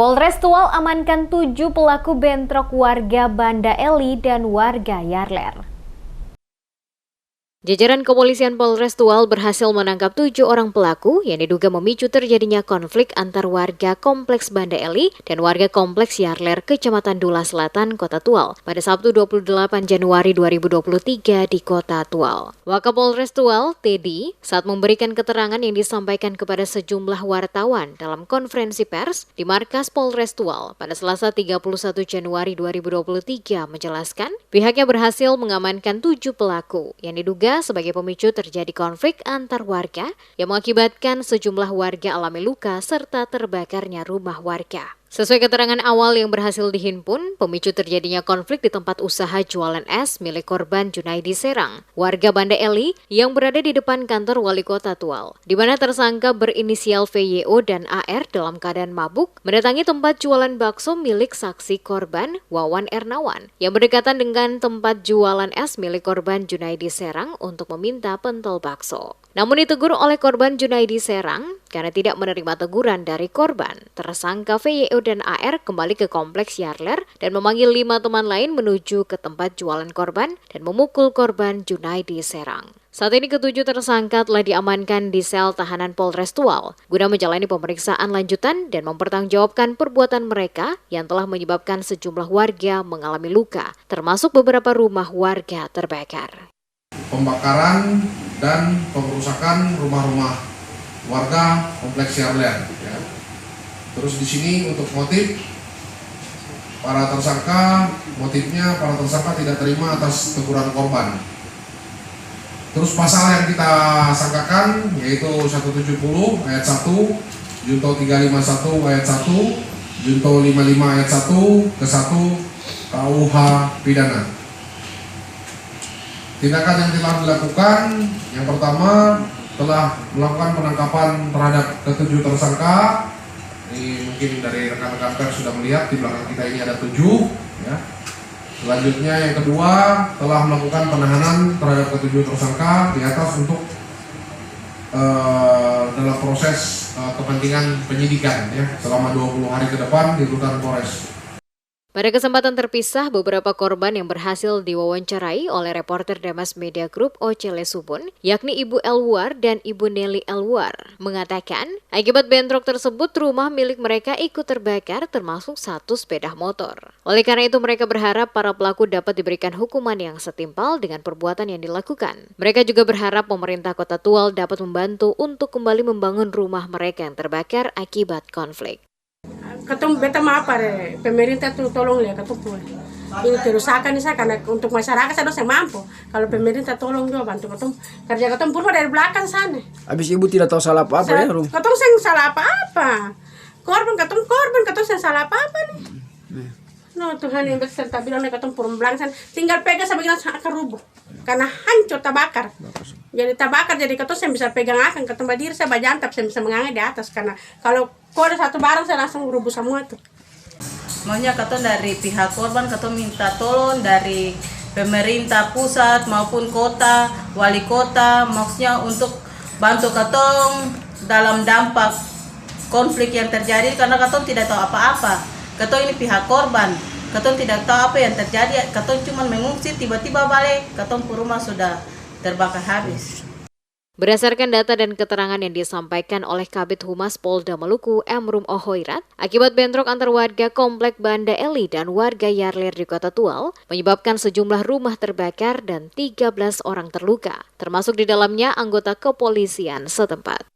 Polres Tual amankan 7 pelaku bentrok warga Banda Eli dan warga Yarler. Jajaran kepolisian Polres Tual berhasil menangkap 7 orang pelaku yang diduga memicu terjadinya konflik antar warga Kompleks Banda Eli dan warga Kompleks Yarler, Kecamatan Dula Selatan, Kota Tual pada Sabtu 28 Januari 2023 di Kota Tual. Wakapolres Tual, Teddy, saat memberikan keterangan yang disampaikan kepada sejumlah wartawan dalam konferensi pers di markas Polres Tual pada Selasa 31 Januari 2023 menjelaskan pihaknya berhasil mengamankan 7 pelaku yang diduga sebagai pemicu terjadi konflik antar warga yang mengakibatkan sejumlah warga alami luka serta terbakarnya rumah warga. Sesuai keterangan awal yang berhasil dihimpun, pemicu terjadinya konflik di tempat usaha jualan es milik korban Junaidi Serang, warga Banda Eli yang berada di depan kantor Wali Kota Tual, di mana tersangka berinisial VYO dan AR dalam keadaan mabuk mendatangi tempat jualan bakso milik saksi korban Wawan Ernawan yang berdekatan dengan tempat jualan es milik korban Junaidi Serang untuk meminta pentol bakso. Namun ditegur oleh korban Junaidi Serang karena tidak menerima teguran dari korban. Tersangka VYO dan AR kembali ke Kompleks Yarler dan memanggil 5 teman lain menuju ke tempat jualan korban dan memukul korban Junaidi Serang. Saat ini ketujuh tersangka telah diamankan di sel tahanan Polres Tual guna menjalani pemeriksaan lanjutan dan mempertanggungjawabkan perbuatan mereka yang telah menyebabkan sejumlah warga mengalami luka, termasuk beberapa rumah warga terbakar. Pembakaran dan pengerusakan rumah-rumah warga Kompleks Yarler. Ya. Terus di sini untuk motif motifnya para tersangka tidak terima atas teguran korban. Terus pasal yang kita sangkakan yaitu 170 ayat 1, Junto 351 ayat 1, Junto 55 ayat 1 ke 1 KUH pidana. Tindakan yang telah dilakukan, yang pertama telah melakukan penangkapan terhadap ketujuh tersangka. Ini mungkin dari rekan-rekan pers sudah melihat di belakang kita ini ada 7. Ya. Selanjutnya yang kedua telah melakukan penahanan terhadap ketujuh tersangka di atas untuk dalam proses kepentingan penyidikan ya, selama 20 hari ke depan di rutan Polres. Pada kesempatan terpisah, beberapa korban yang berhasil diwawancarai oleh reporter Damas Media Group Ocele Subun, yakni Ibu Elwar dan Ibu Nelly Elwar, mengatakan akibat bentrok tersebut rumah milik mereka ikut terbakar termasuk 1 sepeda motor. Oleh karena itu mereka berharap para pelaku dapat diberikan hukuman yang setimpal dengan perbuatan yang dilakukan. Mereka juga berharap pemerintah Kota Tual dapat membantu untuk kembali membangun rumah mereka yang terbakar akibat konflik. Katong beta maaf pemerintah tuh tolong lihat katong pun ini kerusakan ini karena untuk masyarakat saya dosa mampu. Kalau pemerintah tolong juga bantu katong kerja katong pun dari belakang sana. Habis ibu tidak tahu salah apa ya Rum? Katong seng salah apa? Korban katong seng salah apa nih? No Tuhan yang beserta bilang katong pun belakang tinggal pegang sebagian akan rubuh karena hancur terbakar. Jadi terbakar jadi katong saya bisa pegang akan katong berdiri saya bajantap saya bisa mengangkat di atas karena kalau ada satu barang saya langsung rubuh semua tuh. Maunya katong dari pihak korban katong minta tolong dari pemerintah pusat maupun kota, wali kota, maksudnya untuk bantu katong dalam dampak konflik yang terjadi karena katong tidak tahu apa-apa. Katong ini pihak korban, katong tidak tahu apa yang terjadi, katong cuma mengungsi tiba-tiba balik, katong rumah sudah terbakar habis. Berdasarkan data dan keterangan yang disampaikan oleh Kabid Humas Polda Maluku Emrum Ohoirat, akibat bentrok antar warga Komplek Banda Eli dan warga Yarler di Kota Tual, menyebabkan sejumlah rumah terbakar dan 13 orang terluka, termasuk di dalamnya anggota kepolisian setempat.